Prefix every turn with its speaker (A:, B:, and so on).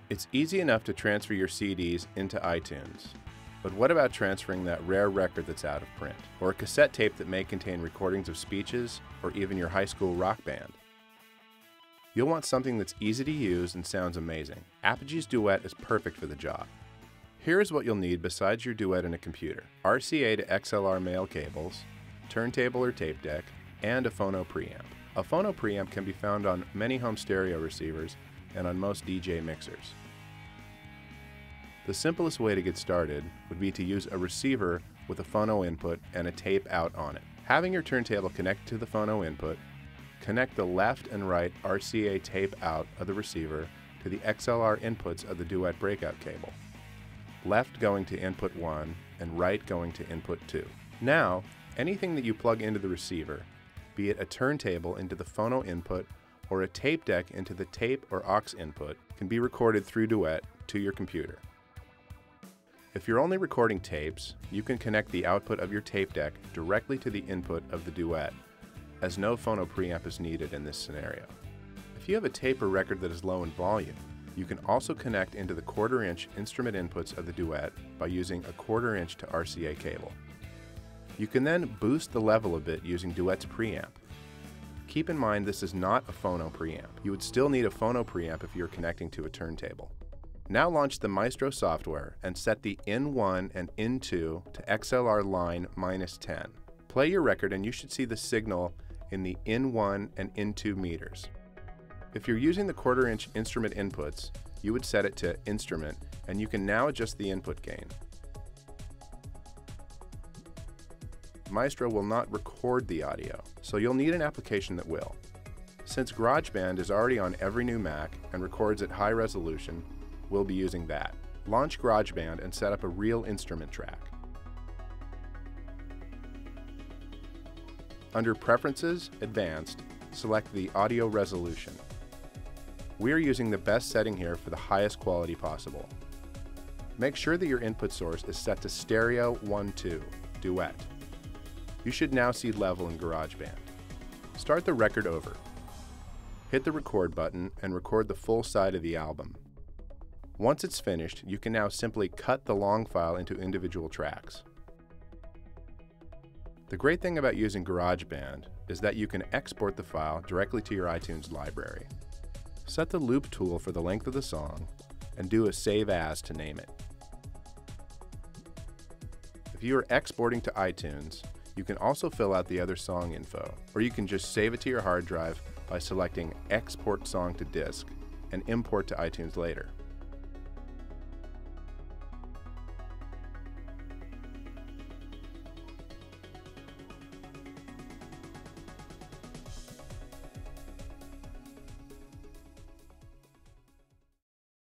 A: It's easy enough to transfer your CDs into iTunes, but what about transferring that rare record that's out of print, or a cassette tape that may contain recordings of speeches, or even your high school rock band? You'll want something that's easy to use and sounds amazing. Apogees Duet is perfect for the job. Here is what you'll need besides your Duet and a computer: RCA to XLR male cables, turntable or tape deck, and a phono preamp. A phono preamp can be found on many home stereo receivers and on most DJ mixers. The simplest way to get started would be to use a receiver with a phono input and a tape out on it. Having your turntable connected to the phono input, connect the left and right RCA tape out of the receiver to the XLR inputs of the Duet breakout cable, left going to input 1 and right going to input 2. Now, anything that you plug into the receiver, be it a turntable into the phono input or a tape deck into the tape or aux input, can be recorded through Duet to your computer. If you're only recording tapes, you can connect the output of your tape deck directly to the input of the Duet, as no phono preamp is needed in this scenario. If you have a tape or record that is low in volume, you can also connect into the 1/4 inch instrument inputs of the Duet by using a 1/4 inch to RCA cable. You can then boost the level a bit using Duet's preamp. Keep in mind this is not a phono preamp. You would still need a phono preamp if you're connecting to a turntable. Now launch the Maestro software and set the in1 and in2 to XLR line -10. Play your record and you should see the signal in the in1 and in2 meters. If you're using the 1/4 inch instrument inputs, you would set it to instrument, and you can now adjust the input gain. Maestro will not record the audio, so you'll need an application that will. Since GarageBand is already on every new Mac and records at high resolution, we'll be using that. Launch GarageBand and set up a real instrument track. Under Preferences, Advanced, select the Audio Resolution. We are using the best setting here for the highest quality possible. Make sure that your input source is set to Stereo 1-2, Duet. You should now see level in GarageBand. Start the record over. Hit the record button and record the full side of the album. Once it's finished, you can now simply cut the long file into individual tracks. The great thing about using GarageBand is that you can export the file directly to your iTunes library. Set the loop tool for the length of the song and do a Save As to name it. If you are exporting to iTunes, you can also fill out the other song info, or you can just save it to your hard drive by selecting Export Song to Disk and import to iTunes later.